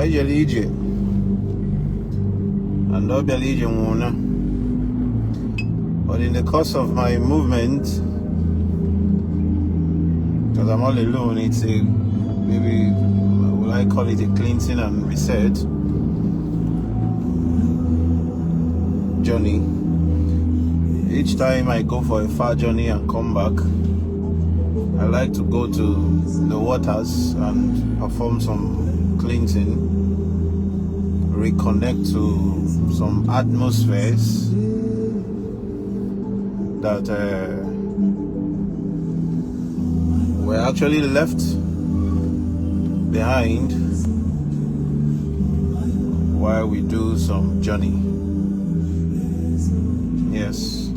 I jelly and no belly one. But in the course of my movement, because I'm all alone, it's a maybe will I call it a cleansing and reset journey. Each time I go for a far journey and come back, I like to go to the waters and perform some cleansing, reconnect to some atmospheres that were actually left behind while we do some journey. Yes.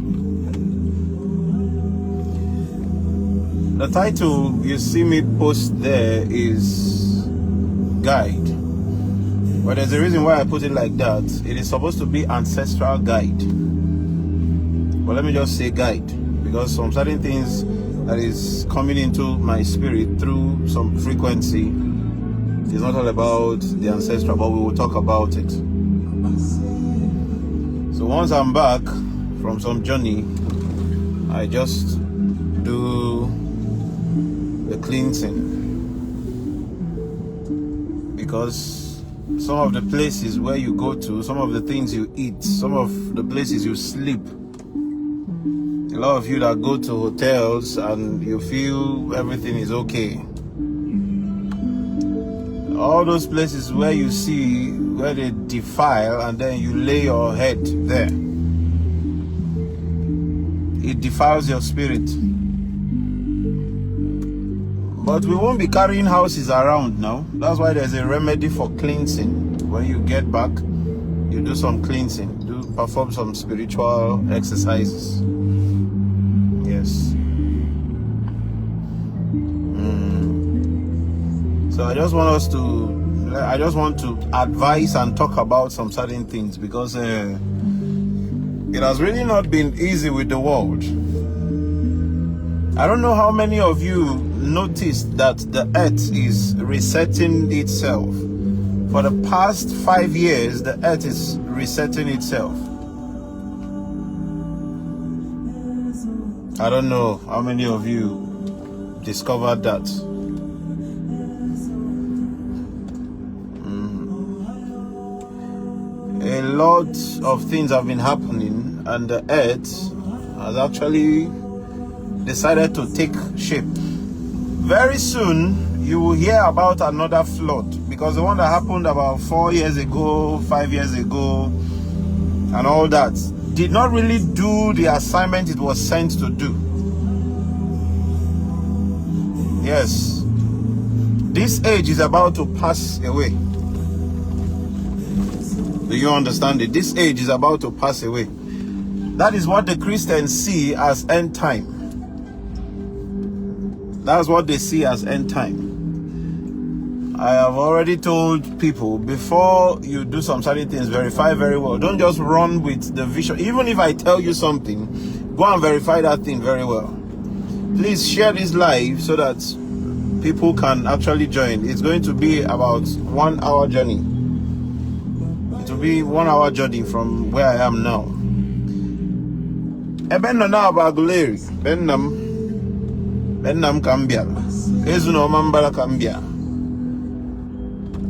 The title you see me post there is Guide. But there's a reason why I put it like that. It is supposed to be Ancestral Guide. But let me just say Guide, because some certain things that is coming into my spirit through some frequency is not all about the ancestral, but we will talk about it. So once I'm back from some journey, I just do the cleansing, because some of the places where you go to, some of the things you eat, some of the places you sleep, a lot of you that go to hotels and you feel everything is okay, all those places where you see where they defile and then you lay your head there, it defiles your spirit. But we won't be carrying houses around now. That's why there's a remedy for cleansing. When you get back, you do some cleansing, perform some spiritual exercises. Yes. So I just want to advise and talk about some certain things, because it has really not been easy with the world. I don't know how many of you noticed that the earth is resetting itself. For the past 5 years, the earth is resetting itself. I don't know how many of you discovered that. A lot of things have been happening, and the earth has actually decided to take shape. Very soon you will hear about another flood, because the one that happened about 4 years ago, 5 years ago, and all that did not really do the assignment it was sent to do. Yes, this age is about to pass away. Do you understand it? This age is about to pass away. That is what the Christians see as end time. That's what they see as end time. I have already told people, before you do some certain things, verify very well. Don't just run with the vision. Even if I tell you something, go and verify that thing very well. Please share this live so that people can actually join. It's going to be about 1 hour journey. It will be 1 hour journey from where I am now. Ebenna Baguleri, Bennam Cambia. Ezuno Mambala Cambia.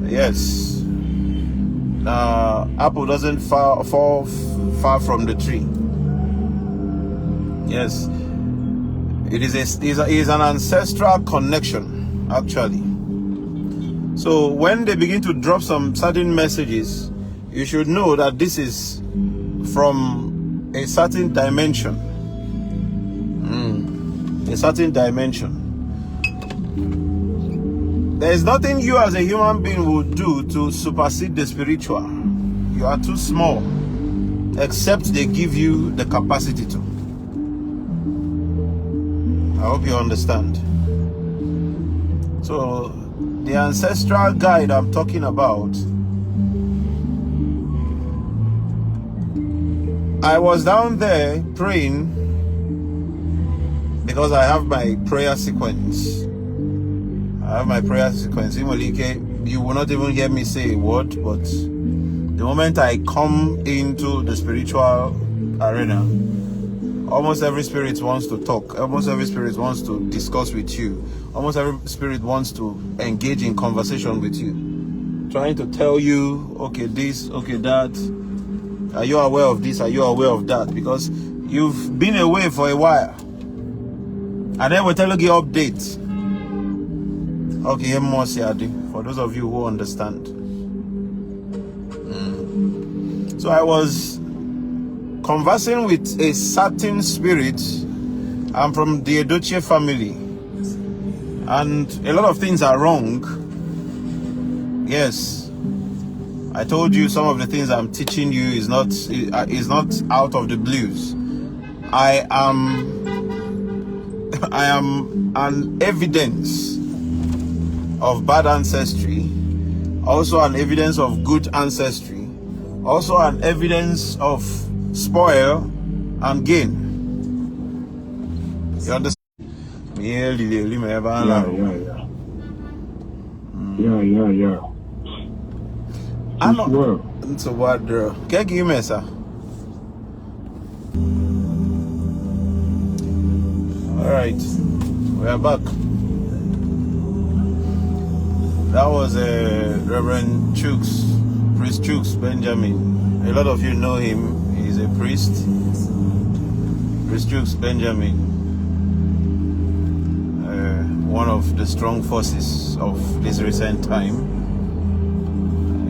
Yes. Apple doesn't fall far from the tree. Yes. It is an ancestral connection, actually. So when they begin to drop some certain messages, you should know that this is from a certain dimension. A certain dimension. There is nothing you as a human being will do to supersede the spiritual. You are too small, except they give you the capacity to. I hope you understand. So, the ancestral guide I'm talking about, I was down there praying because I have my prayer sequence. Imolike, you will not even hear me say a word, but the moment I come into the spiritual arena, almost every spirit wants to talk. Almost every spirit wants to discuss with you. Almost every spirit wants to engage in conversation with you, trying to tell you, okay, this, okay, that. Are you aware of this? Are you aware of that? Because you've been away for a while. And then we'll tell you updates. Okay, for those of you who understand. So I was conversing with a certain spirit. I'm from the Edochie family. And a lot of things are wrong. Yes. I told you some of the things I'm teaching you is not out of the blues. I am an evidence of bad ancestry, also an evidence of good ancestry, also an evidence of spoil and gain. You understand? Yeah. I know. So what, bro? Can you me, sir? All right, we are back. That was Reverend Chooks, Priest Chooks Benjamin. A lot of you know him. He's a priest. Priest Chooks Benjamin, one of the strong forces of this recent time.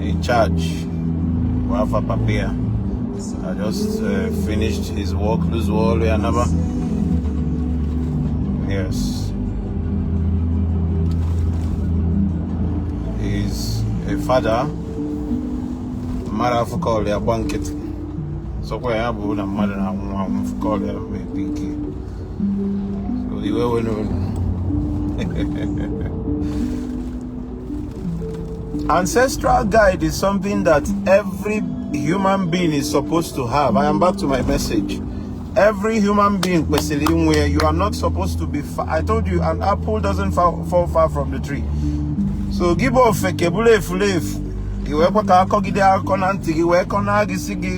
In charge, Wafa Papia. I just finished his work, lose all another. Yes. He's a father. Mara call a banquet. So where I have a mother and call a pinky. So you will know. Ancestral guide is something that every human being is supposed to have. I am back to my message. Every human being, where you are not supposed to be I told you, an apple doesn't fall far from the tree. So give off a kebule fulef.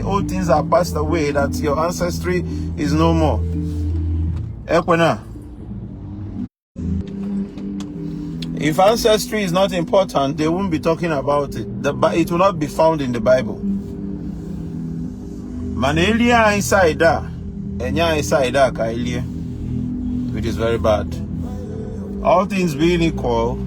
All things are passed away, that your ancestry is no more. If ancestry is not important, they won't be talking about it. It will not be found in the Bible. Manelia inside that, enya inside that kailie, which is very bad. All things being equal,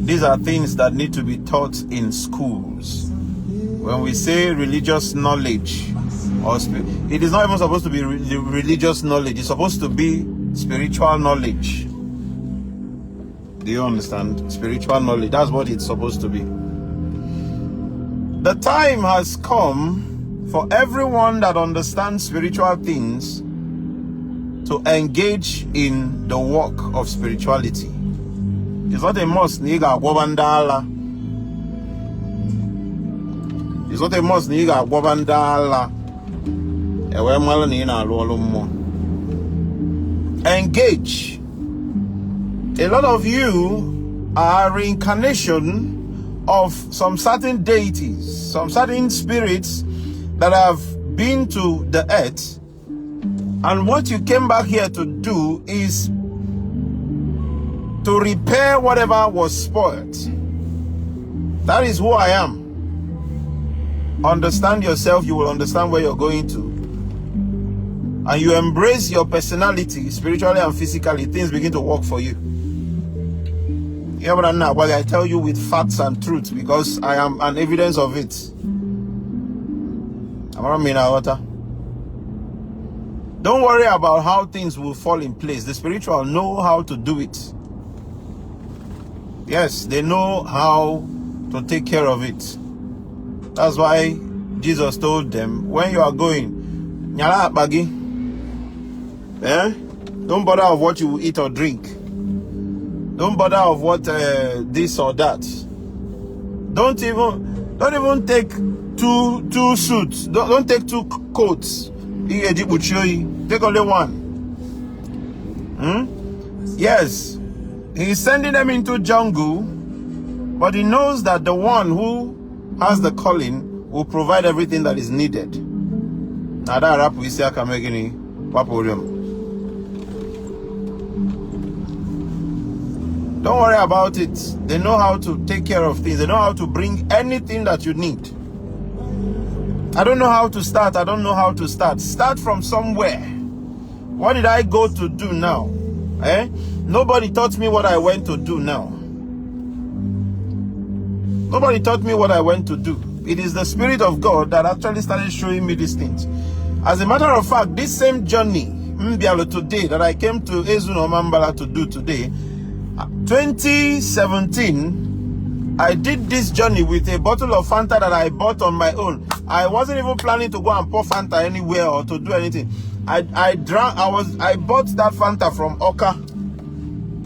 these are things that need to be taught in schools. When we say religious knowledge, it is not even supposed to be religious knowledge. It's supposed to be spiritual knowledge. Do you understand? Spiritual knowledge. That's what it's supposed to be. The time has come for everyone that understands spiritual things to engage in the work of spirituality. It's not a must. It's not a must. Engage. A lot of you are reincarnation of some certain deities, some certain spirits that have been to the earth, and what you came back here to do is to repair whatever was spoiled. That is who I am. Understand yourself, you will understand where you're going to. And you embrace your personality, spiritually and physically, things begin to work for you. Well, I tell you with facts and truth, because I am an evidence of it. Don't worry about how things will fall in place. The spiritual know how to do it. Yes, they know how to take care of it. That's why Jesus told them, when you are going, don't bother of what you will eat or drink. Don't bother of what this or that. Don't even take two suits. Don't take two coats. Take only one. Yes, he's sending them into jungle But he knows that the one who has the calling will provide everything that is needed. Don't worry about it. They know how to take care of things. They know how to bring anything that you need. I don't know how to start. I don't know how to start. Start from somewhere. What did I go to do now? Nobody taught me what I went to do now. Nobody taught me what I went to do. It is the Spirit of God that actually started showing me these things. As a matter of fact, this same journey, today, that I came to Ezuno Mambala to do today, 2017, I did this journey with a bottle of Fanta that I bought on my own. I wasn't even planning to go and pour Fanta anywhere or to do anything. I bought that Fanta from Oka.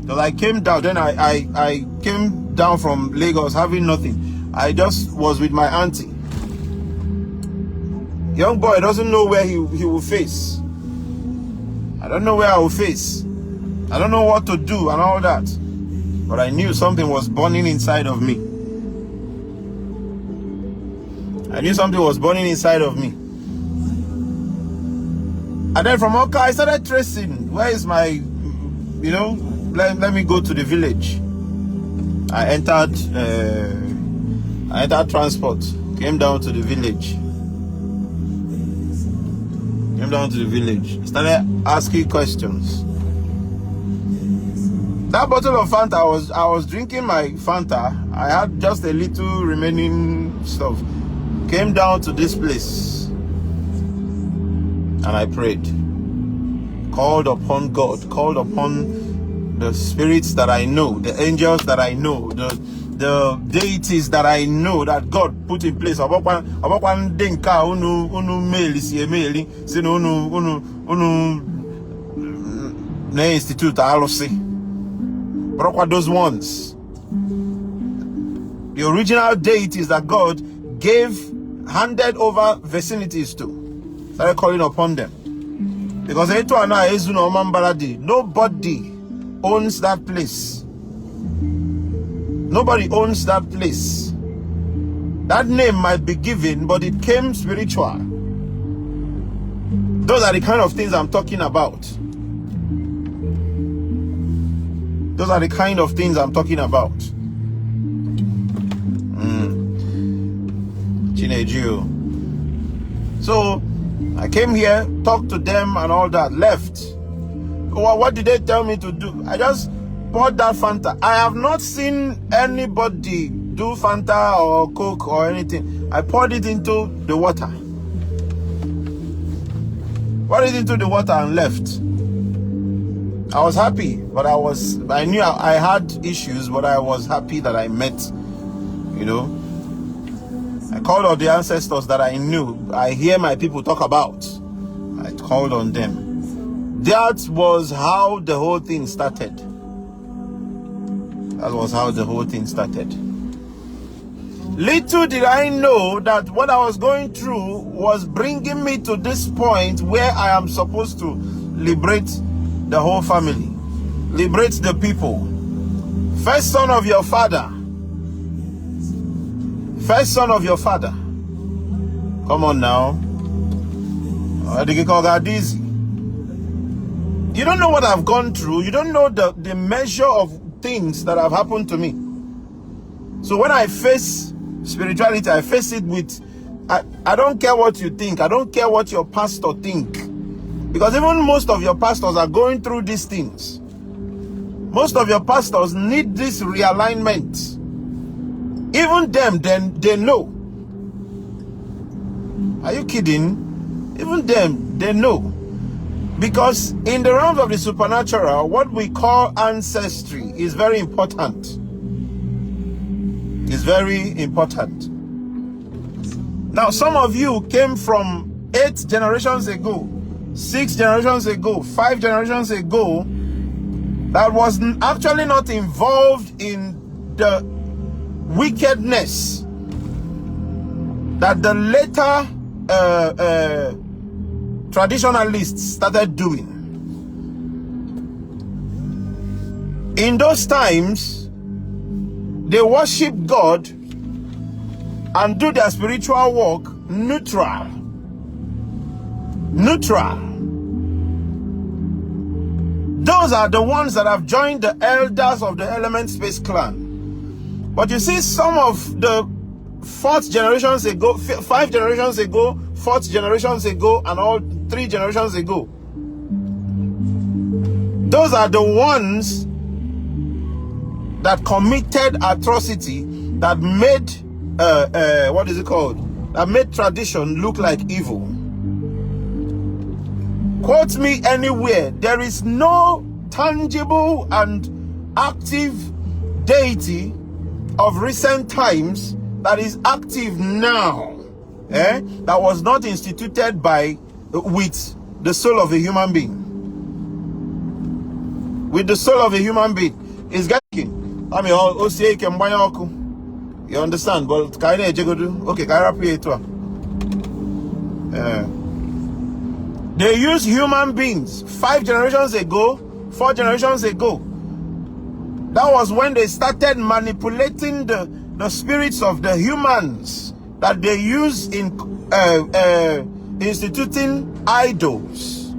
Because I came down, then I came down from Lagos having nothing. I just was with my auntie. Young boy doesn't know where he will face. I don't know where I will face. I don't know what to do and all that. But I knew something was burning inside of me. I knew something was burning inside of me. And then from Oka, I started tracing. Where is my, let me go to the village. I entered transport. Came down to the village. Started asking questions. That bottle of Fanta, I was drinking my Fanta. I had just a little remaining stuff. Came down to this place. And I prayed. Called upon God. Called upon the spirits that I know. The angels that I know. The deities that I know that God put in place. Institute those ones. The original deities that God handed over vicinities to. Started calling upon them. Because nobody owns that place. Nobody owns that place. That name might be given, but it came spiritual. Those are the kind of things I'm talking about. Those are the kind of things I'm talking about. So I came here, talked to them and all that, left. What did they tell me to do? I just poured that Fanta. I have not seen anybody do Fanta or Coke or anything. I poured it into the water. Poured it into the water and left. I was happy, but I knew I had issues, but I was happy that I met, I called on the ancestors that I knew. I hear my people talk about. I called on them. That was how the whole thing started. That was how the whole thing started. Little did I know that what I was going through was bringing me to this point where I am supposed to liberate the whole family. Liberate the people. First son of your father. First son of your father. Come on now. You don't know what I've gone through. You don't know the measure of things that have happened to me. So when I face spirituality, I face it with, I don't care what you think. I don't care what your pastor think. Because even most of your pastors are going through these things. Most of your pastors need this realignment. Even them, then they know. Are you kidding? Even them, they know. Because in the realms of the supernatural, what we call ancestry is very important. It's very important. Now, some of you came from 8 generations ago, 6 generations ago, 5 generations ago, that was actually not involved in the wickedness that the later traditionalists started doing. In those times, They worship God and do their spiritual work neutral. Neutral. Those are the ones that have joined the elders of the Element Space clan. But you see, some of the 4th generations ago, 5 generations ago, 4th generations ago, and all 3 generations ago, those are the ones that committed atrocity, that made what is it called? That made tradition look like evil. Quote me anywhere. There is no tangible and active deity of recent times that is active now, that was not instituted with the soul of a human being. With the soul of a human being is getting. I mean, you understand? But okay, they use human beings 5 generations ago, 4 generations ago. That was when they started manipulating the spirits of the humans that they use in instituting idols.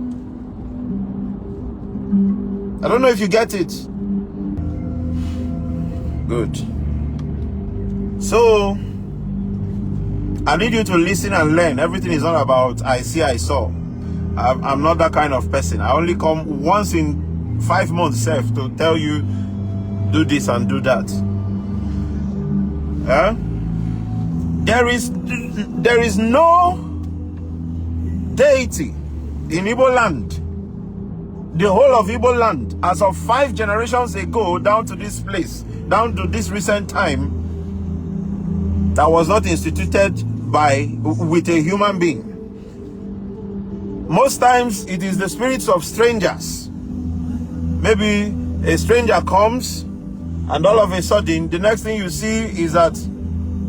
I don't know if you get it. Good. So, I need you to listen and learn. Everything is not about I see, I saw. I'm not that kind of person. I only come once in 5 months to tell you do this and do that. There is no deity in Igbo land, the whole of Igbo land, as of 5 generations ago down to this place, down to this recent time, that was not instituted with a human being. Most times it is the spirits of strangers. Maybe a stranger comes and all of a sudden the next thing you see is that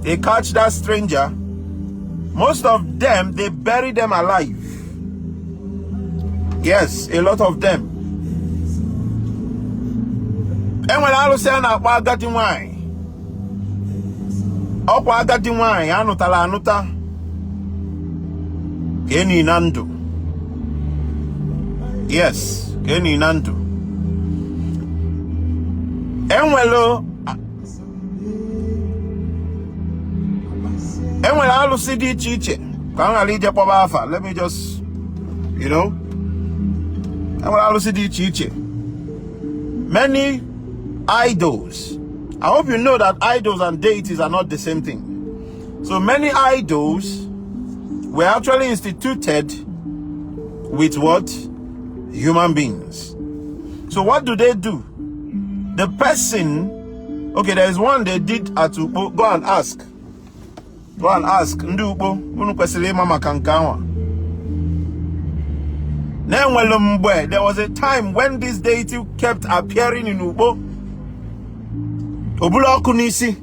they catch that stranger. Most of them, they bury them alive. Yes, a lot of them. And when I say na kwa agati wine, okwa agati wine anutala anuta keni nando. Yes, keni nando. Enwelo alusi di chiche. Let me just, enwelo alusi di chiche. Many idols. I hope you know that idols and deities are not the same thing. So many idols were actually instituted with what? Human beings. So what do? The person, okay, there is one they did at Upo. Go and ask. Ndupo, unukwesile mama kankawa. There was a time when this deity kept appearing in Upo. Obula Kunisi,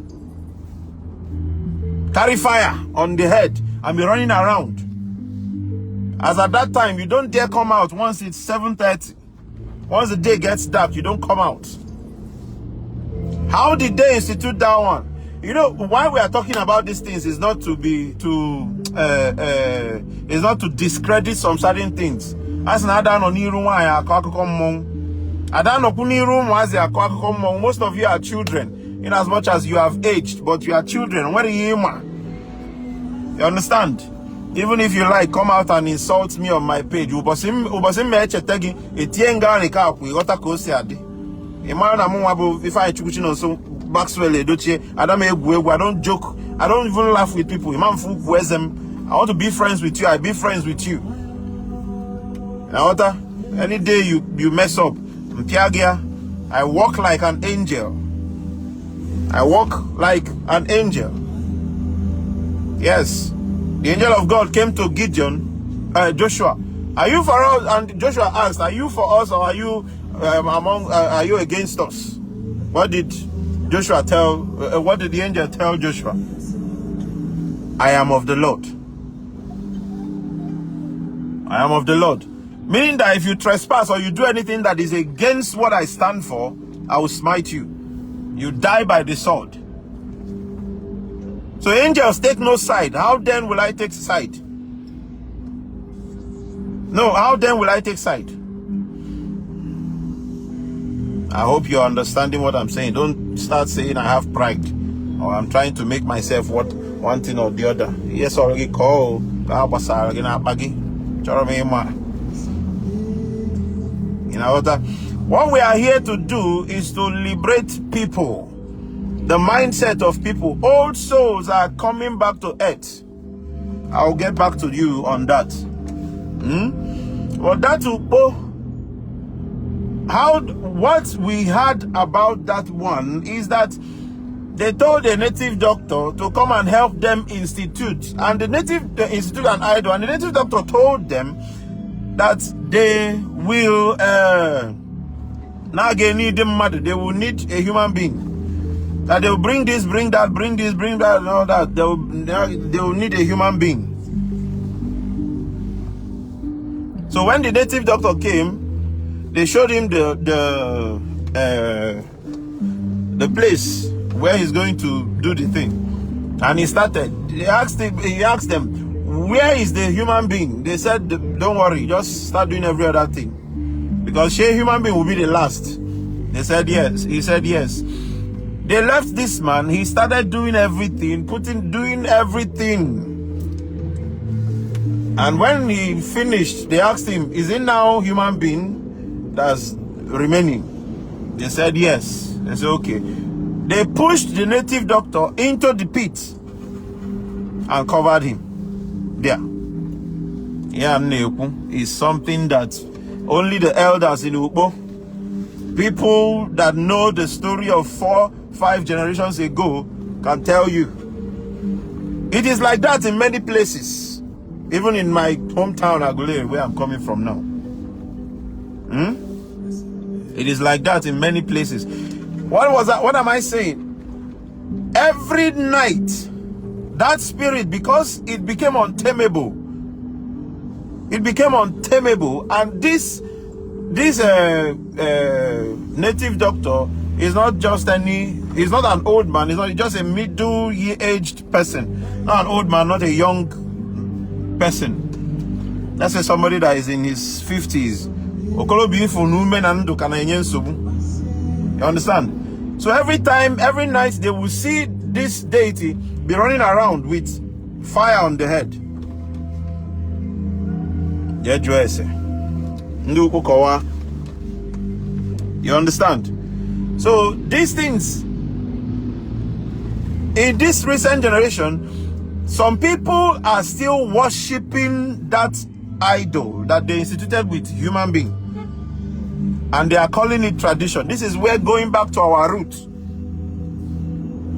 carry fire on the head and be running around. As at that time, you don't dare come out once it's 7:30. Once the day gets dark, you don't come out. How did they institute that one? Why we are talking about these things is not to is not to discredit some certain things. As most of you are children, in as much as you have aged, but you are children. Where are you, man? You understand? Even if you like, come out and insult me on my page. I don't joke. I don't even laugh with people. I want to be friends with you. I be friends with you. Any day you mess up, I walk like an angel. I walk like an angel. Yes. The angel of God came to Joshua. Are you for us? And Joshua asked, are you for us or are you are you against us? What did Joshua tell? What did the angel tell Joshua? I am of the Lord. I am of the Lord. Meaning that if you trespass or you do anything that is against what I stand for, I will smite you. You die by the sword. So angels take no side. How then will I take side? No, how then will I take side? I hope you're understanding what I'm saying. Don't start saying I have pride or I'm trying to make myself what one thing or the other. Yes, already call. You know what we are here to do is to liberate people, the mindset of people. Old souls are coming back to earth. I'll get back to you on that. Well, that will what we heard about that one is that they told a native doctor to come and help them institute, and the institute an idol, and the native doctor told them that they will now they need them matter. They will need a human being. That they will bring this, bring that, bring this, bring that, and all that. They will need a human being. So when the native doctor came, they showed him the place where he's going to do the thing, and he started. He asked them, where is the human being? They said, don't worry, just start doing every other thing, because a human being will be the last. They said yes. He said yes. They left this man. He started doing everything, doing everything. And when he finished, they asked him, is it now human being that's remaining? They said yes. They said okay. They pushed the native doctor into the pit and covered him there. Yeah, is something that only the elders in Upo, people that know the story of 4-5 generations ago, can tell you. It is like that in many places. Even in my hometown, Agulere, where I'm coming from now. It is like that in many places. What was that? What am I saying? Every night, that spirit, because it became untamable. It became untamable, and this native doctor is not just he's not an old man. He's not just a middle-aged person. Not an old man, not a young person. Let's say somebody that is in his 50s. You understand? So every night they will see this deity be running around with fire on the head. You understand? So these things, in this recent generation, some people are still worshipping that idol that they instituted with human being, and they are calling it tradition. This is where going back to our root.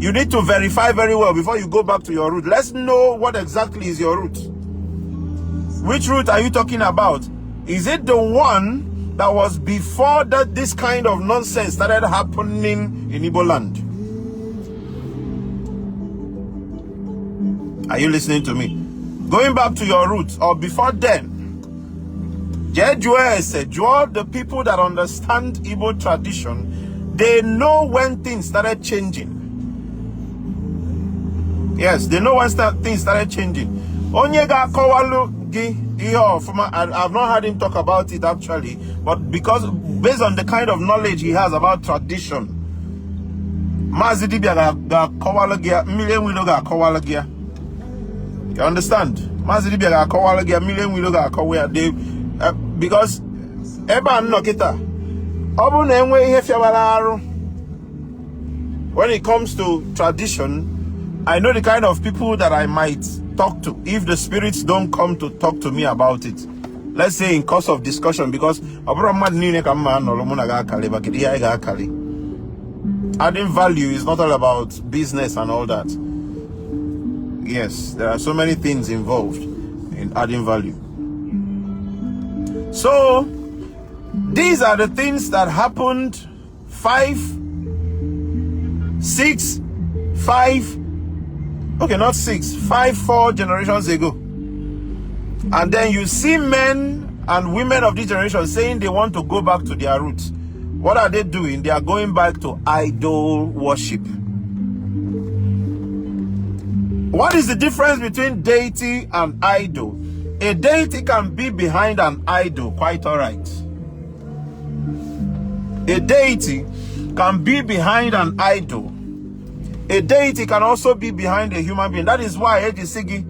You need to verify very well before you go back to your root. Let's know what exactly is your root. Which root are you talking about? Is it the one that was before that this kind of nonsense started happening in Igbo land? Are you listening to me? Going back to your roots, or before then, the people that understand Igbo tradition, they know when things started changing. Yes, they know when things started changing. Onyega Kowalu Gi, I've not heard him talk about it actually, but because based on the kind of knowledge he has about tradition, you understand? Because when it comes to tradition, I know the kind of people that I might talk to if the spirits don't come to talk to me about it. Let's say in course of discussion, because adding value is not all about business and all that. Yes, there are so many things involved in adding value. So these are the things that happened 4 generations ago. And then you see men and women of this generation saying they want to go back to their roots. What are they doing? They are going back to idol worship. What is the difference between deity and idol? A deity can be behind an idol, quite all right. A deity can be behind an idol. A deity can also be behind a human being. That is why Ejisigi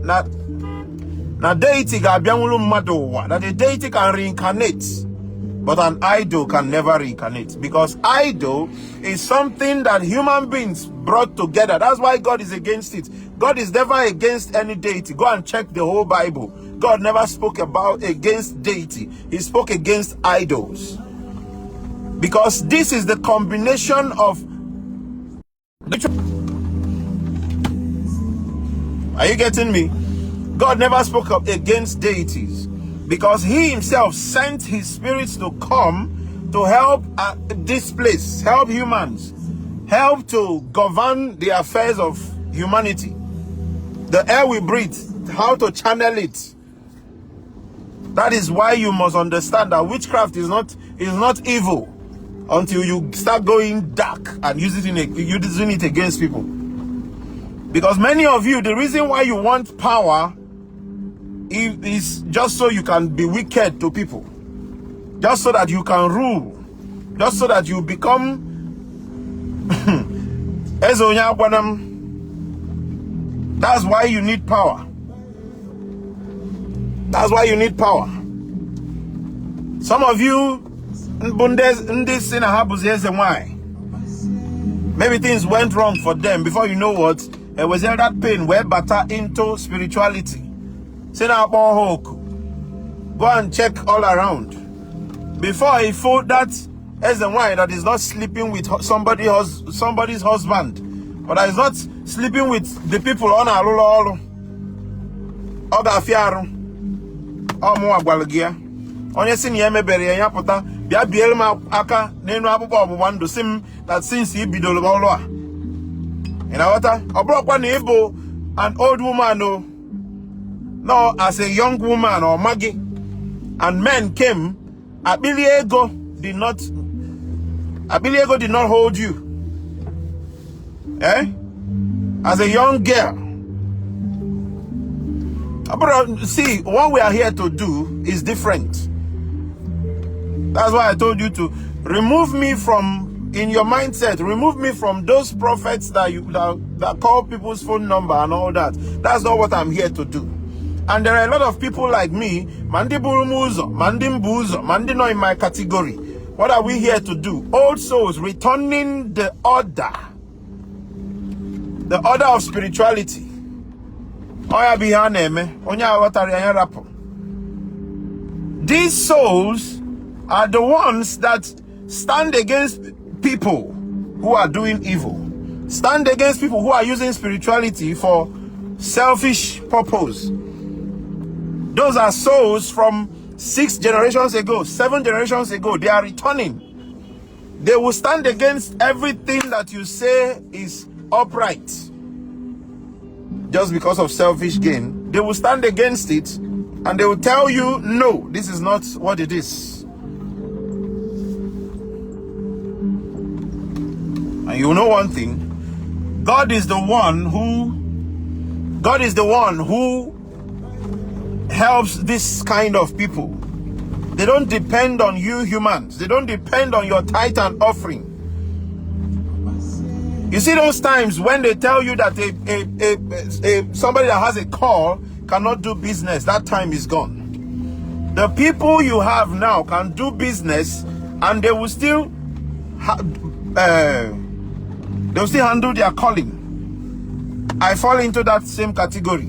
na deity that a deity can reincarnate, but an idol can never reincarnate, because idol is something that human beings brought together. That's why God is against it. God is never against any deity. Go and check the whole Bible. God never spoke about against deity. He spoke against idols. Because this is the combination of... Are you getting me? God never spoke up against deities, because he himself sent his spirits to come to help this place, help humans, help to govern the affairs of humanity. The air we breathe, how to channel it. That is why you must understand that witchcraft is not evil until you start going dark and using it against people. Because many of you, the reason why you want power is just so you can be wicked to people, just so that you can rule, just so that you become that's why you need power. That's why you need power. Some of you, maybe things went wrong for them. Before you know what, there was that pain where butter into spirituality. Go and check all around. Before he found that as a wine that is not sleeping with somebody's husband, but that is not sleeping with the people on our onye si na ya mebere ya pụta bịa biere m aka n'enu akpụkpọ ọgbụgba ndụ si m that since he bidoro ọrụ a. You know what? Ọbụrụkwa na ịbụ an old woman, no, as a young woman or Maggie, and men came, Abiliego did not hold you. As a young girl. See, what we are here to do is different. That's why I told you to remove me from, in your mindset, remove me from those prophets that call people's phone number and all that. That's not what I'm here to do. And there are a lot of people like me, Mandi Burumuzo, Mandi Mbuzo, Mandi no in my category. What are we here to do? Old souls returning the order of spirituality. These souls are the ones that stand against people who are doing evil. Stand against people who are using spirituality for selfish purpose. Those are souls from 6 generations ago, 7 generations ago. They are returning. They will stand against everything that you say is upright. Just because of selfish gain, they will stand against it and they will tell you, no, this is not what it is. And you know one thing, God is the one who helps this kind of people. They don't depend on you humans. They don't depend on your tithe and offering. You see those times when they tell you that somebody that has a call cannot do business, that time is gone. The people you have now can do business and they will still handle their calling. I fall into that same category.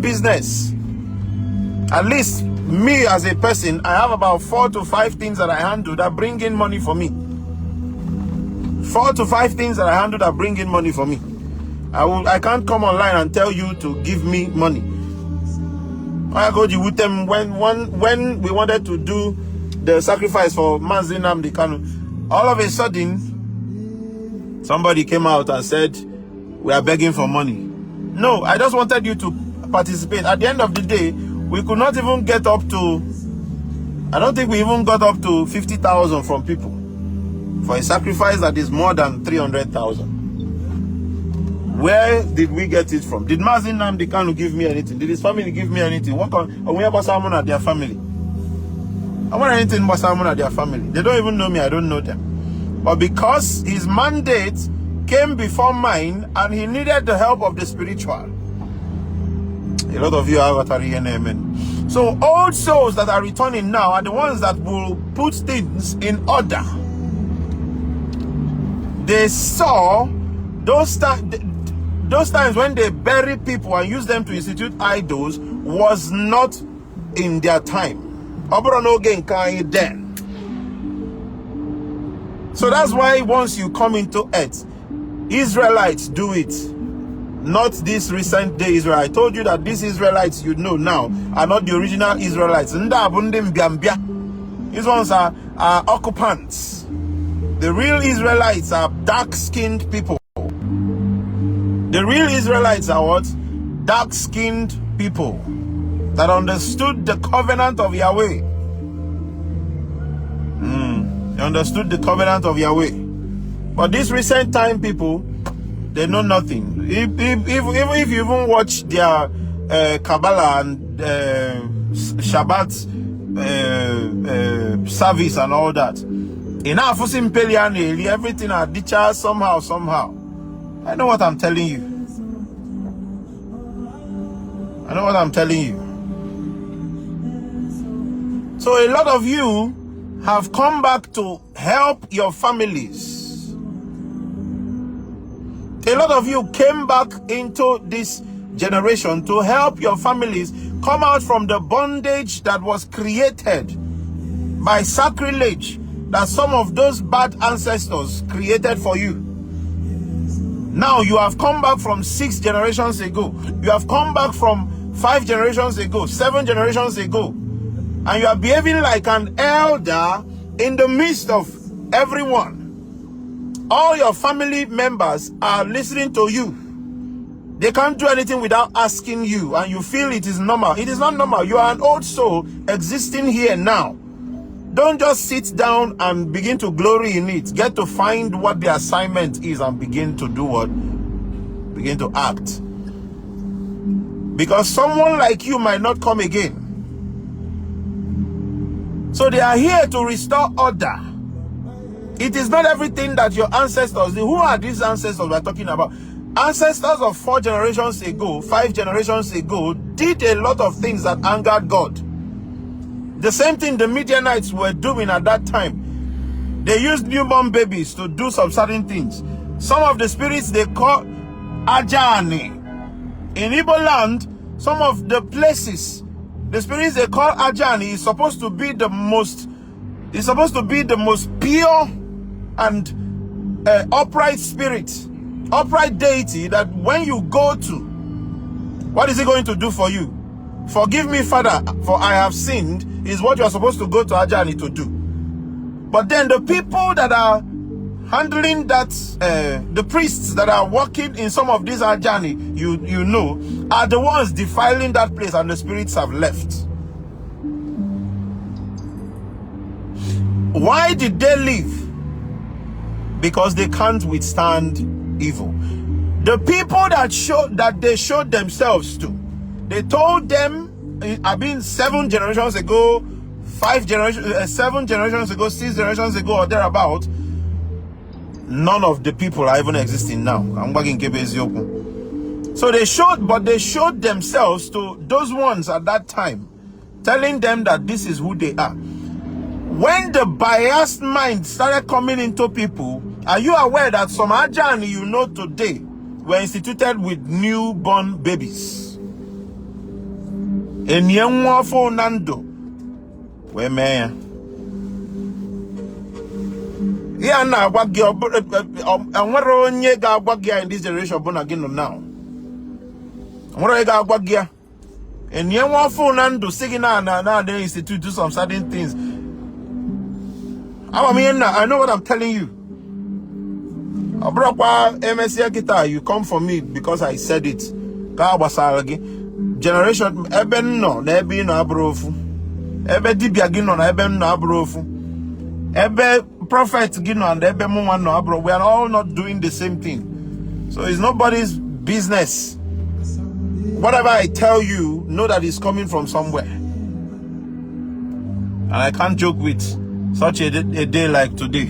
Business. At least me as a person, I have about 4 to 5 things that I handle that bring in money for me. 4 to 5 things that I handle that bring in money for me. I can't come online and tell you to give me money. I go to with them when we wanted to do the sacrifice for Mazinam the Kanu. All of a sudden, somebody came out and said, we are begging for money. No, I just wanted you to participate. At the end of the day, we could not even get up to, I don't think we even got up to 50,000 from people. for a sacrifice that is more than 300,000. Where did we get it from? Did Mazin Namdi Kanu give me anything? Did his family give me anything? What can we about someone at their family? I want anything about someone at their family. They don't even know me, I don't know them. But because his mandate came before mine and he needed the help of the spiritual. A lot of you are amen. So old souls that are returning now are the ones that will put things in order. They saw those times when they bury people and use them to institute idols was not in their time. Then. So that's why once you come into earth, Israelites do it. Not this recent day Israel. I told you that these Israelites you know now are not the original Israelites. These ones are occupants. The real Israelites are dark-skinned people. The real Israelites are what? Dark-skinned people that understood the covenant of Yahweh. They understood the covenant of Yahweh. But these recent time people, they know nothing. If you even watch their Kabbalah and Shabbat service and all that, everything are ditched somehow. I know what I'm telling you. I know what I'm telling you. So a lot of you have come back to help your families. A lot of you came back into this generation to help your families come out from the bondage that was created by sacrilege that some of those bad ancestors created for you. Now you have come back from 6 generations ago. You have come back from 5 generations ago, 7 generations ago. And you are behaving like an elder in the midst of everyone. All your family members are listening to you. They can't do anything without asking you, and you feel it is normal. It is not normal. You are an old soul existing here now. Don't just sit down and begin to glory in it. Get to find what the assignment is and begin to do what? Begin to act. Because someone like you might not come again. So they are here to restore order. It is not everything that your ancestors did. Who are these ancestors we're talking about? Ancestors of 4 generations ago, 5 generations ago, did a lot of things that angered God. The same thing the Midianites were doing at that time. They used newborn babies to do some certain things. Some of the spirits they call Ajani. In Igbo land, some of the places, the spirits they call Ajani is supposed to be the most pure and upright spirit, upright deity that when you go to, what is he going to do for you? Forgive me, Father, for I have sinned, is what you are supposed to go to Ajani to do. But then the people that are handling that, the priests that are working in some of these Ajani, you know, are the ones defiling that place, and the spirits have left. Why did they leave? Because they can't withstand evil. The people that they showed themselves to, they told them, I mean, 7 generations ago, 7 generations ago, 6 generations ago, or thereabout, none of the people are even existing now. So they showed themselves to those ones at that time, telling them that this is who they are. When the biased mind started coming into people, are you aware that some Ajani you know today were instituted with newborn babies? Enyenwafo Nando. Where may yeah, now what girl and what onye ga agwagia in this generation born again now? What ga agwagia? Enyenwafo Nando singing now they institute do some certain things. I know what I'm telling you. MSC guitar, you come for me because I said it. Generation eben no na ebe no abrofu. Ebe dibia gi no na ebe no abrofu. Ebe prophet, you know, and bro, we are all not doing the same thing. So it's nobody's business. Whatever I tell you, know that it's coming from somewhere. And I can't joke with such a day like today.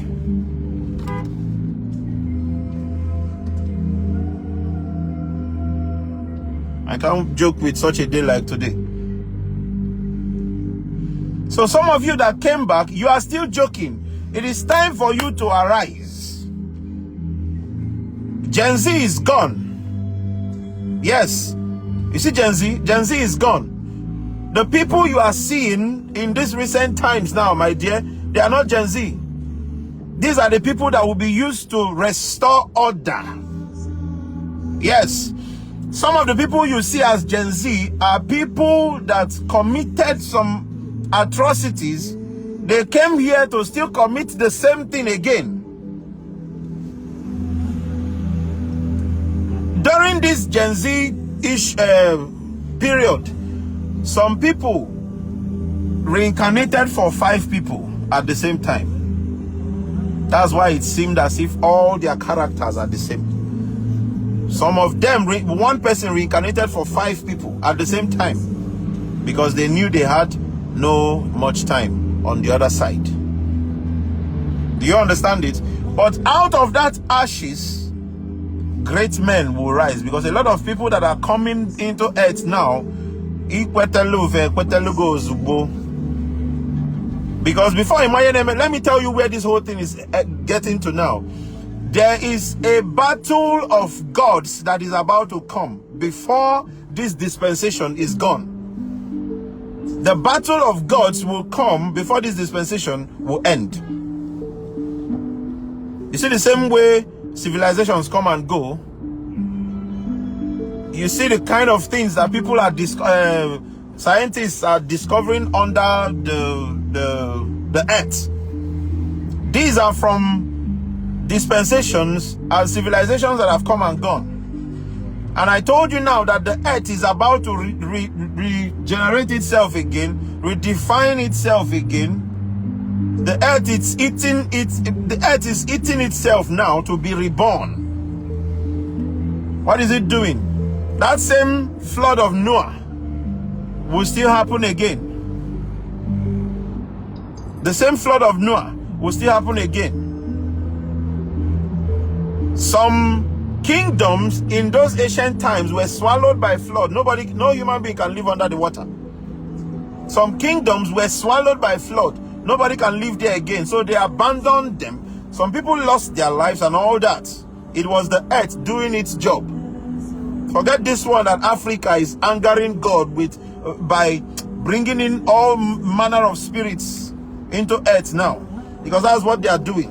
I can't joke with such a day like today. So some of you that came back, you are still joking. It is time for you to arise. Gen Z is gone. Yes. You see Gen Z? Gen Z is gone. The people you are seeing in these recent times now, my dear, they are not Gen Z. These are the people that will be used to restore order. Yes. Some of the people you see as Gen Z are people that committed some atrocities. They came here to still commit the same thing again. During this Gen Z-ish period, some people reincarnated for 5 people at the same time. That's why it seemed as if all their characters are the same. Some of them, one person reincarnated for 5 people at the same time because they knew they had no much time on the other side. Do you understand it? But out of that ashes, great men will rise, because a lot of people that are coming into earth now, because before let me tell you where this whole thing is getting to now. There is a battle of gods that is about to come before this dispensation is gone. The battle of gods will come before this dispensation will end. You see the same way civilizations come and go. You see the kind of things that people are scientists are discovering under the earth. These are from dispensations and civilizations that have come and gone. And I told you now that the earth is about to regenerate itself again, redefine itself again. The earth is eating itself now to be reborn. What is it doing? That same flood of Noah will still happen again. The same flood of Noah will still happen again. Some kingdoms in those ancient times were swallowed by flood. No human being can live under the water. Some kingdoms were swallowed by flood. Nobody can live there again. So they abandoned them. Some people lost their lives and all that. It was the earth doing its job. Forget this one that Africa is angering God with by bringing in all manner of spirits into earth now. Because that's what they are doing.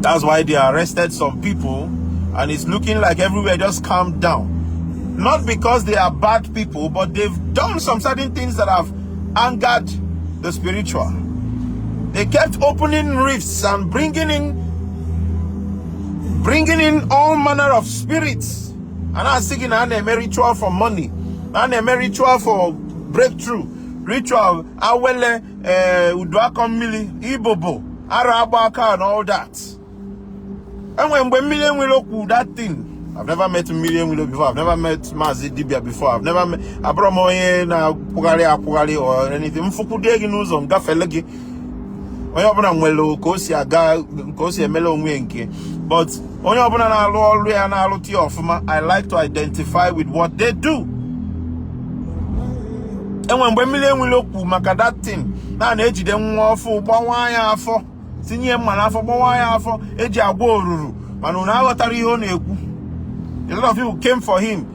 That's why they arrested some people, and it's looking like everywhere just calmed down. Not because they are bad people, but they've done some certain things that have angered the spiritual. They kept opening rifts and bringing in all manner of spirits. And I was thinking, and a ritual for money, and a ritual for breakthrough, ritual, awele, udwakomili, ibobo, arabaka, and all that. And when million will look that thing, I've never met a million willow before. I've never met Mazi Dibia before. I've never met Abramoye na Pugari or anything. Mfukudegi knows on Gafelegi. When you open a mellow, Kosi a mellow winky. But when you open an alloy and alloty of I like to identify with what they do. And when million will look maka that thing, now an age them waffle, Bawaya for senior man for Bawaya for Eji Agoruru. Manuna Watari Oneku. A lot of people came for him,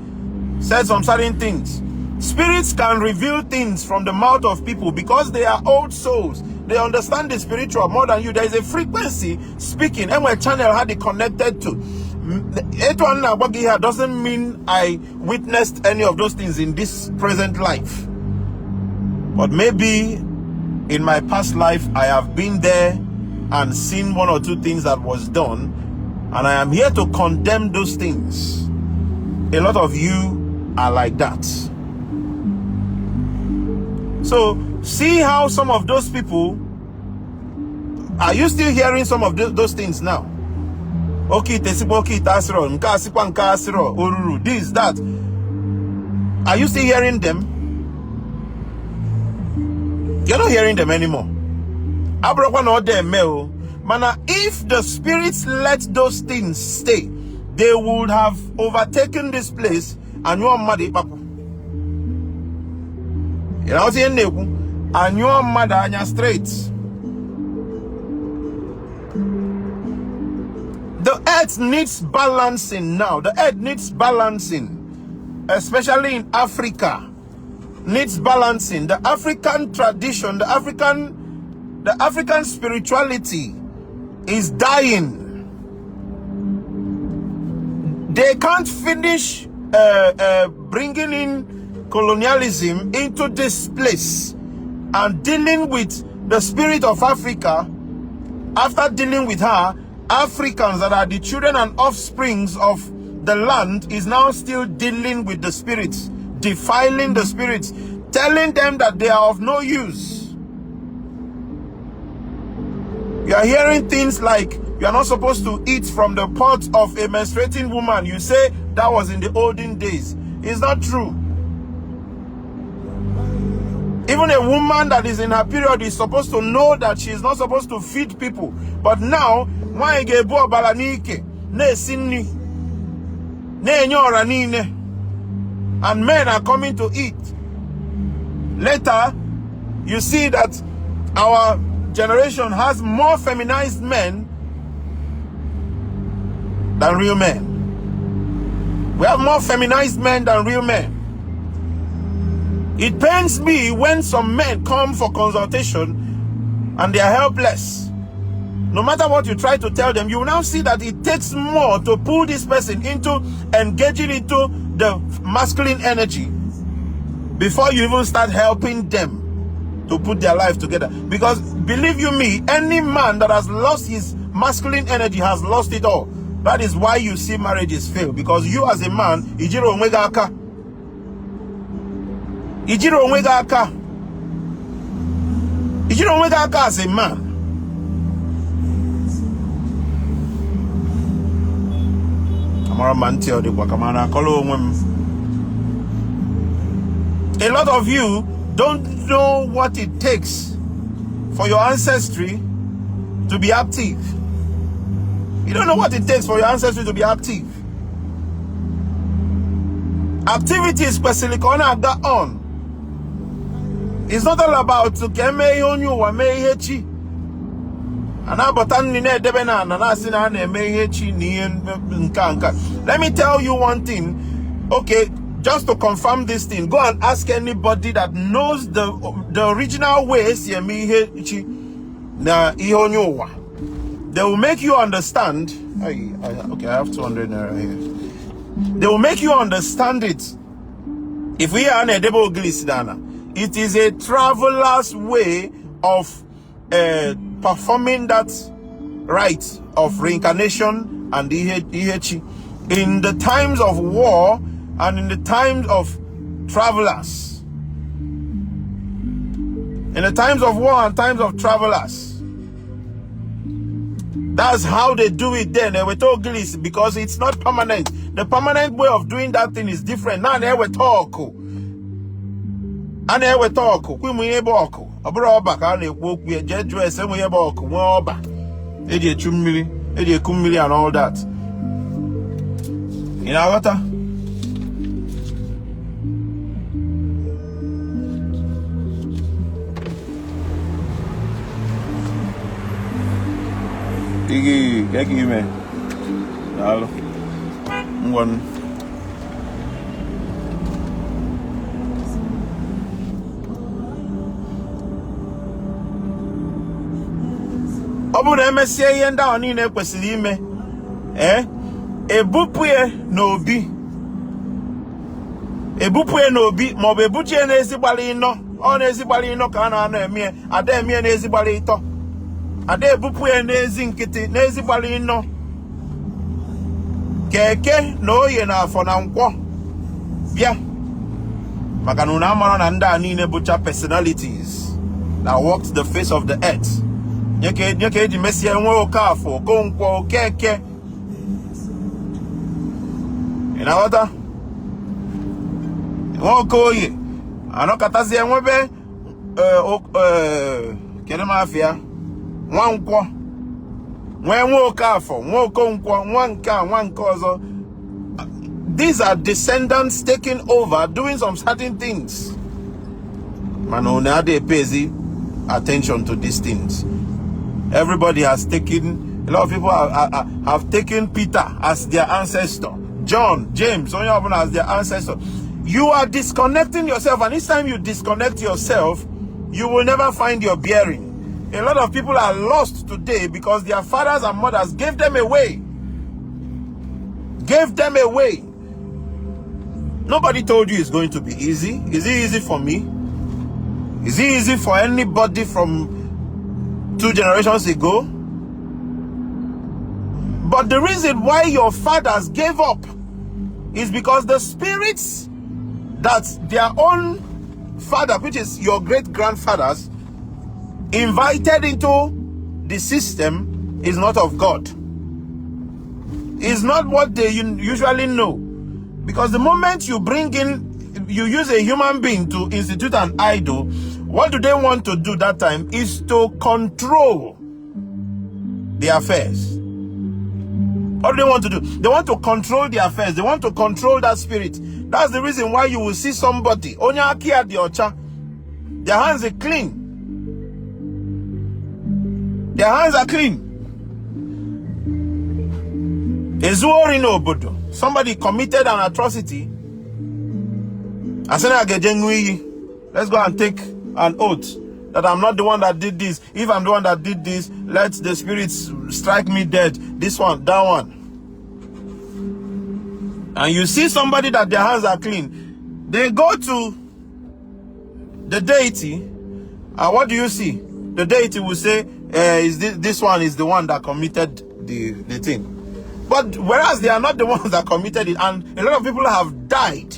said some certain things. Spirits can reveal things from the mouth of people because they are old souls. They understand the spiritual more than you. There is a frequency speaking, and my channel had it connected to. It doesn't mean I witnessed any of those things in this present life. But maybe in my past life, I have been there and seen one or two things that was done. And I am here to condemn those things. A lot of you are like that. So, see how some of those people Are you still hearing some of those things now? Okay, this, that. Are you still hearing them? You're not hearing them anymore. Mana, if the spirits let those things stay, they would have overtaken this place and your mother, papa. You know what I'm saying? And your mother and your straight. The earth needs balancing now. The earth needs balancing, especially in Africa. Needs balancing. The African tradition, the African spirituality is dying. They can't finish bringing in colonialism into this place and dealing with the spirit of Africa. After dealing with her, Africans that are the children and offsprings of the land is now still dealing with the spirits, defiling the spirits, telling them that they are of no use. You are hearing things like you are not supposed to eat from the pot of a menstruating woman. You say that was in the olden days. It's not true. Even a woman that is in her period is supposed to know that she is not supposed to feed people. But now, and men are coming to eat. Later, you see that our generation has more feminized men than real men. We have more feminized men than real men. It pains me when some men come for consultation and they are helpless. No matter what you try to tell them, you will now see that it takes more to pull this person into engaging into the masculine energy before you even start helping them to put their life together. Because believe you me, any man that has lost his masculine energy has lost it all. That is why you see marriages fail. Because you as a man, Ijiro Omega Aka. Ijiro Omega Aka. Ijiro Omega Aka as a man. A lot of you don't know what it takes for your ancestry to be active. You don't know what it takes for your ancestry to be active. Activity is specifically on. It's not all about to let me tell you one thing. Okay, just to confirm this thing, go and ask anybody that knows the original ways. They will make you understand. Okay, I have 200 naira here. They will make you understand it. If we are it is a traveler's way of performing that rite of reincarnation and Ihechi in the times of war and in the times of travelers. In the times of war and times of travelers. That's how they do it then. They were told because it's not permanent. The permanent way of doing that thing is different. Now they were talk. And they were talk. Abroba can walk with jet dress and we have all and all that. In our water. Gigi, man. Hello. One. Obu na MSC yenda oni na ekwesiri ime. Ebupue no obi. Ebupue no obi, mo be ebuchie na ezigbali ino. O na ezigbali ino ka na eme. Ada eme na ezigbali ito. Ada ebupue na ezi nkiti na ezigbali ino. Keke na oye na afọ na nkwo. Bia. Maka na amara na nda niile bucha personalities that walked the face of the earth. Nyeke di mesia nwe okafo, konkwo okeke. Ina wata? Okoye. Anokatazi enwebe kede mafia. Nwankwo. Nwe okafo, nwe okonkwo, nwanka ozo. These are descendants taking over, doing some certain things. Man, only they pay attention to these things. Everybody has taken, a lot of people have taken Peter as their ancestor. John, James, only as their ancestor. You are disconnecting yourself, and each time you disconnect yourself, you will never find your bearing. A lot of people are lost today because their fathers and mothers gave them away. Gave them away. Nobody told you it's going to be easy. Is it easy for me? Is it easy for anybody from 2 generations ago? But the reason why your fathers gave up is because the spirits that their own father, which is your great-grandfathers, invited into the system is not of God. It's not what they usually know. Because the moment you bring in, you use a human being to institute an idol, what do they want to do that time is to control the affairs. What do they want to do? They want to control the affairs. They want to control that spirit. That's the reason why you will see somebody, Onyaki at the Ocha, their hands are clean. Their hands are clean. Somebody committed an atrocity. Let's go and take an oath that I'm not the one that did this. If I'm the one that did this, let the spirits strike me dead. This one, that one. And you see somebody that their hands are clean. They go to the deity. And what do you see? The deity will say, this one is the one that committed the thing. But whereas they are not the ones that committed it, and a lot of people have died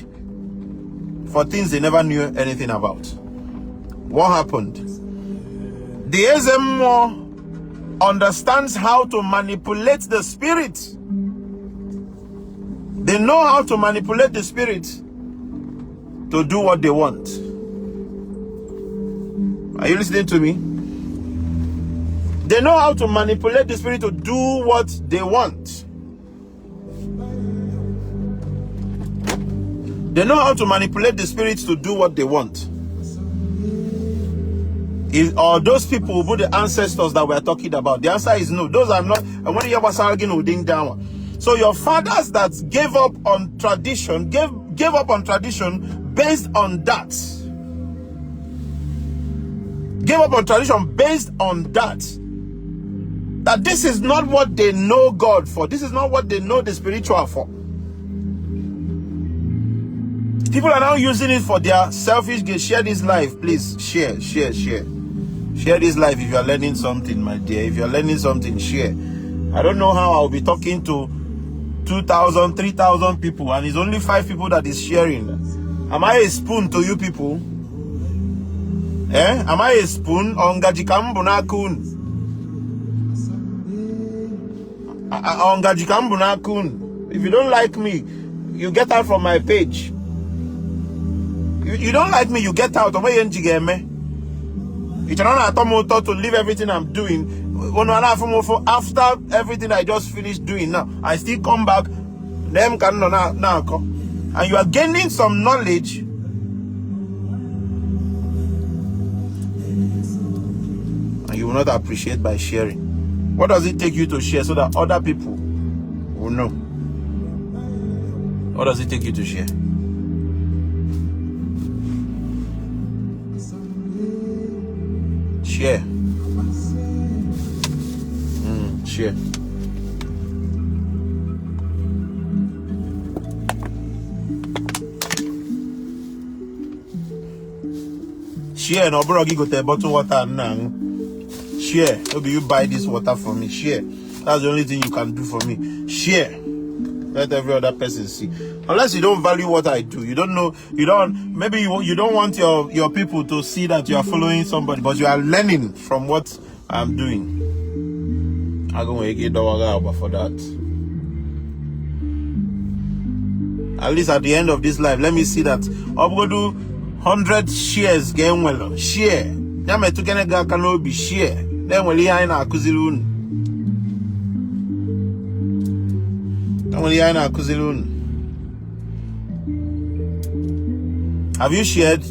for things they never knew anything about. What happened? The Ezemo understands how to manipulate the spirit. They know how to manipulate the spirit to do what they want. Are you listening to me? They know how to manipulate the spirit to do what they want. They know how to manipulate the spirits to do what they want. Are those people who the ancestors that we're talking about? The answer is no. Those are not. And when you have a so your fathers that gave up on tradition, gave up on tradition based on that. Gave up on tradition based on that. That this is not what they know God for. This is not what they know the spiritual for. People are now using it for their selfish gain. Share this life, please. Share. Share this life if you are learning something, my dear. If you are learning something, share. I don't know how I'll be talking to 2,000, 3,000 people, and it's only 5 people that is sharing. Am I a spoon to you people? Am I a spoon? If you don't like me, you get out from my page. You don't like me, you get out. You to leave everything I'm doing. After everything I just finished doing now, I still come back. And you are gaining some knowledge. And you will not appreciate by sharing. What does it take you to share so that other people will know? What does it take you to share? Share. Share. Share. No, bro, you go to a bottle water now. Share. Maybe you buy this water for me. Share. That's the only thing you can do for me. Share. Let every other person see. Unless you don't value what I do, you don't know, maybe you don't want your people to see that you are following somebody, but you are learning from what I'm doing. I'm going to get $1 for that. At least at the end of this life, let me see that. I'm going to do 100 shares game well. Share. Nyame to kene ga kano be share. Then will ya na akuzilun. Have you shared?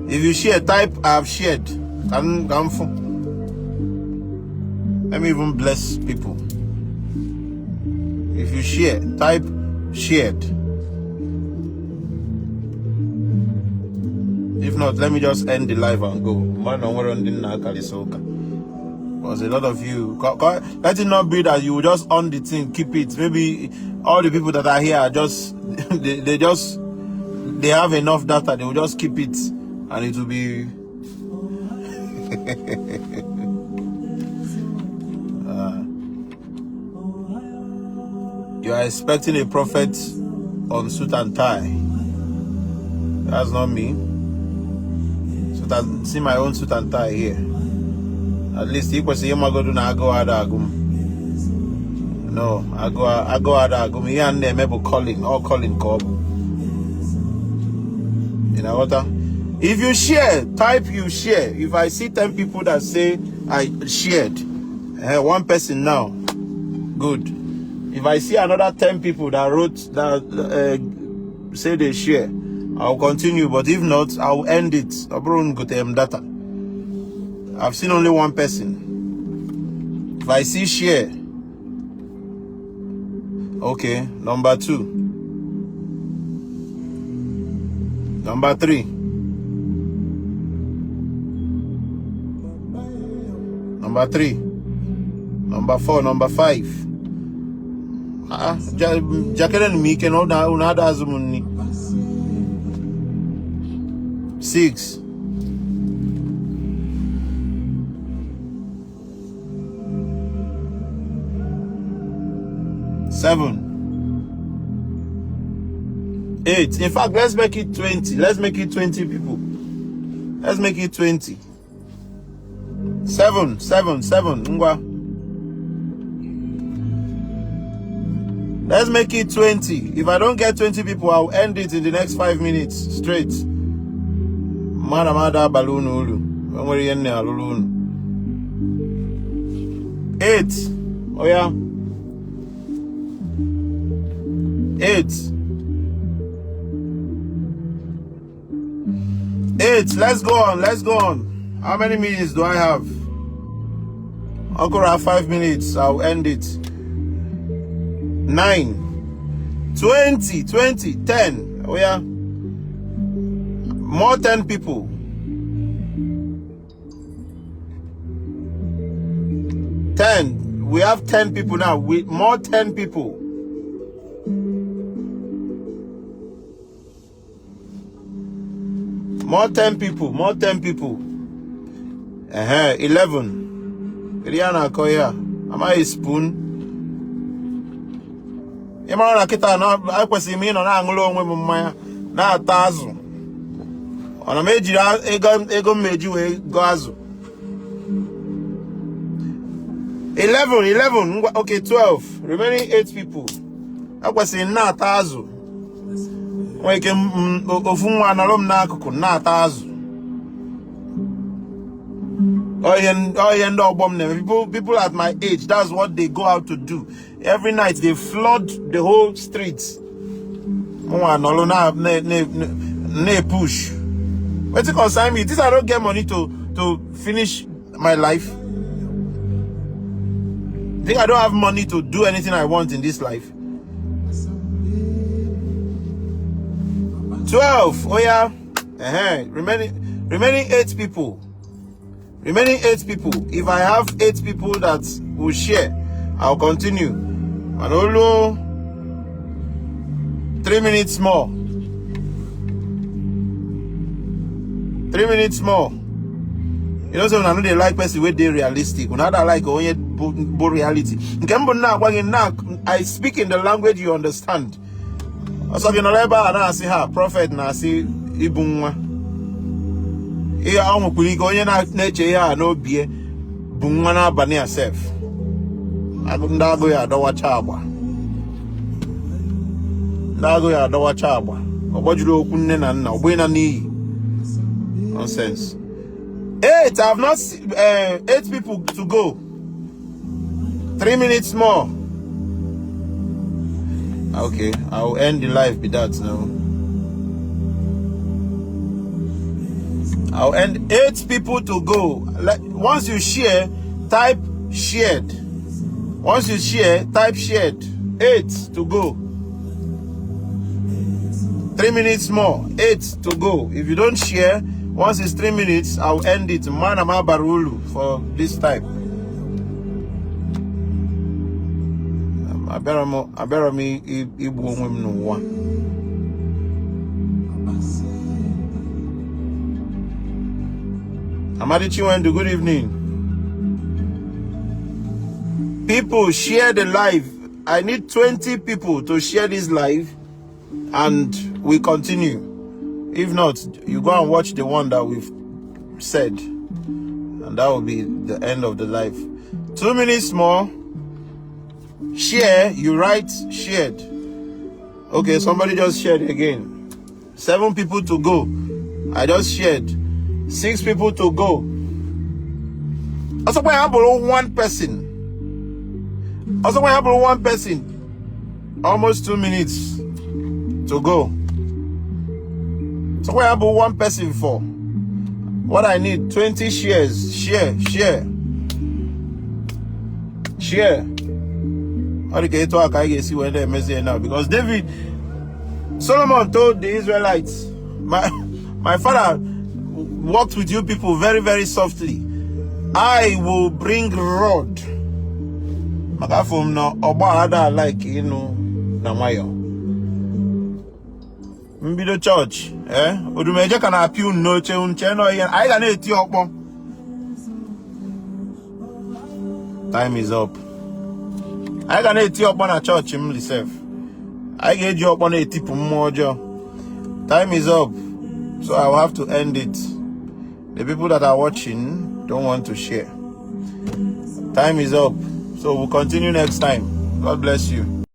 If you share, type I've shared. Let me even bless people. If you share, type shared. If not, let me just end the live and go. Because a lot of you, let it not be that you will just on the thing, keep it. Maybe all the people that are here are just, they have enough data, they will just keep it and it will be. You are expecting a prophet on suit and tie. That's not me. See my own suit and tie here. At least you can see him go to agum. No, I go agum. Here and there, maybe calling cob. You know what? If you share, type you share. If I see 10 people that say I shared, one person now, good. If I see another 10 people that wrote that say they share, I'll continue. But if not, I'll end it. Data. I've seen only one person. If I see share, okay. Number 2, number 3, number 3, number 4, number 5. Jakelen mi ken una da azumuni. 6. 7. 8. In fact, let's make it 20. Let's make it 20 people. Let's make it 20. 7. Ngwa. Let's make it 20. If I don't get 20 people, I'll end it in the next 5 minutes straight. Mada balloon ulu. 8. Oh yeah. 8. 8. Let's go on. How many minutes do I have? I'll go around 5 minutes. I'll end it. 9. 20. 10. Oh yeah. More 10 people. 10. We have 10 people now. With more 10 people. More 10 people. 11. Rihanna Koya. Am I a spoon? Imara kita na akwesi mi no na angulo onwe mu mmanya na atazu. Ona meji ego meji we go azu. 11. Okay, 12. Remaining 8 people. Akwesi na atazu. Weke ofunwa analom na akuku na atazu. People at my age, that's what they go out to do. Every night they flood the whole streets. Push. What you consign me? This I don't get money to finish my life. Think I don't have money to do anything I want in this life. 12. Oh yeah. Remaining 8 people. Remaining 8 people. If I have 8 people that will share, I'll continue. Manolo, 3 minutes more. 3 minutes more. You know, so I know they like person where they realistic. When I like only reality. I speak in the language you understand. So you know, I see her prophet na see ibunwa. bungwana bani yourself. Ndago ya dawa chaba. Ndago ya dawa chaba. Obojuro okunne na nna obena ni. Nonsense. 8. I have not 8 people to go. 3 minutes more. Okay, I'll end the live with that now. I'll end 8 people to go. Once you share, type shared. Once you share, type shared. 8 to go. 3 minutes more. 8 to go. If you don't share, once it's 3 minutes, I'll end it. Manama Barulu for this time. I better me Ibu women no one. Amadi Chiwendu, good evening. People, share the live. I need 20 people to share this live and we continue. If not, you go and watch the one that we've said. And that will be the end of the live. 2 minutes more. Share, you write shared. Okay, somebody just shared again. 7 people to go. I just shared. 6 people to go. Also, I have one person. Also, I have one person. Almost 2 minutes to go. So, I have one person for. What I need, 20 shares. Share. Okay, to I see where they're messing now because Solomon told the Israelites, my father walked with you people very, very softly. I will bring rod. Magafum no oba like namayo. Mbido church, Odumeje kana appeal no unche no yen. I can eti okpo. Time is up. I can eti okpo na church himself. I get you up on a tip mojo. Time is up. So I will have to end it. The people that are watching don't want to share. Time is up. So we'll continue next time. God bless you.